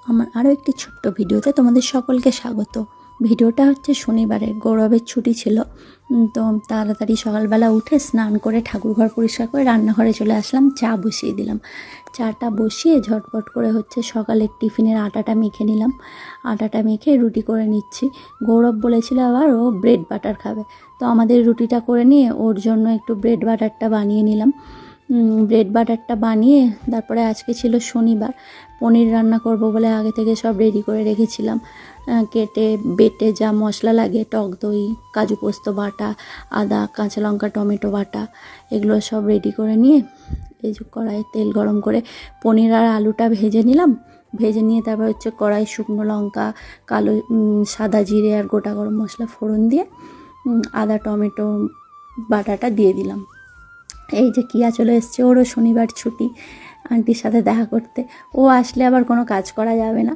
আমার আরও একটি ছোট্ট ভিডিওতে তোমাদের সকলকে স্বাগত। ভিডিওটা হচ্ছে শনিবারে, গৌরবের ছুটি ছিল। তো তাড়াতাড়ি সকালবেলা উঠে স্নান করে ঠাকুরঘর পরিষ্কার করে রান্নাঘরে চলে আসলাম, চা বসিয়ে দিলাম। চাটা বসিয়ে ঝটপট করে হচ্ছে সকালের টিফিনের আটাটা মেখে নিলাম। আটাটা মেখে রুটি করে নিচ্ছি। গৌরব বলেছিল আবার ও ব্রেড বাটার খাবে, তো আমাদের রুটিটা করে নিয়ে ওর জন্য একটু ব্রেড বাটারটা বানিয়ে নিলাম। ব্রেড বাটারটা বানিয়ে তারপরে আজকে ছিল শনিবার, পনির রান্না করব বলে আগে থেকে সব রেডি করে রেখেছিলাম। কেটে বেটে যা মশলা লাগে, টক দই, কাজু পোস্ত বাটা, আদা, কাঁচা লঙ্কা, টমেটো বাটা, এগুলো সব রেডি করে নিয়ে এই যে কড়াইয়ে তেল গরম করে পনির আর আলুটা ভেজে নিলাম। ভেজে নিয়ে তারপর হচ্ছে কড়াই শুকনো লঙ্কা, কালো সাদা জিরে আর গোটা গরম মশলা ফোড়ন দিয়ে আদা টমেটো বাটাটা দিয়ে দিলাম। এই যে কিয়া চলে এসছে, ওরও শনিবার ছুটি, আন্টির সাথে দেখা করতে। ও আসলে আবার কোনো কাজ করা যাবে না,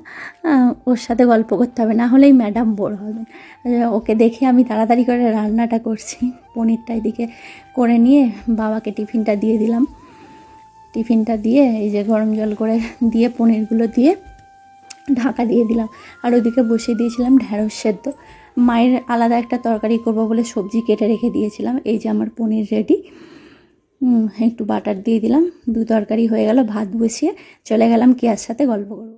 ওর সাথে গল্প করতে হবে, না হলেই ম্যাডাম বোর হবেন। ওকে দেখে আমি তাড়াতাড়ি করে রান্নাটা করছি। পনিরটা এদিকে করে নিয়ে বাবাকে টিফিনটা দিয়ে দিলাম। টিফিনটা দিয়ে এই যে গরম জল করে দিয়ে পনিরগুলো দিয়ে ঢাকা দিয়ে দিলাম। আর ওদিকে বসিয়ে দিয়েছিলাম ঢ্যাঁড়স সেদ্ধ। মায়ের আলাদা একটা তরকারি করবো বলে সবজি কেটে রেখে দিয়েছিলাম। এই যে আমার পনির রেডি। একটু বাটার দিয়ে দিলাম, দু তরকারি হয়ে গেল। ভাত বসিয়ে চলে গেলাম কিয়ার সাথে গল্প করবো।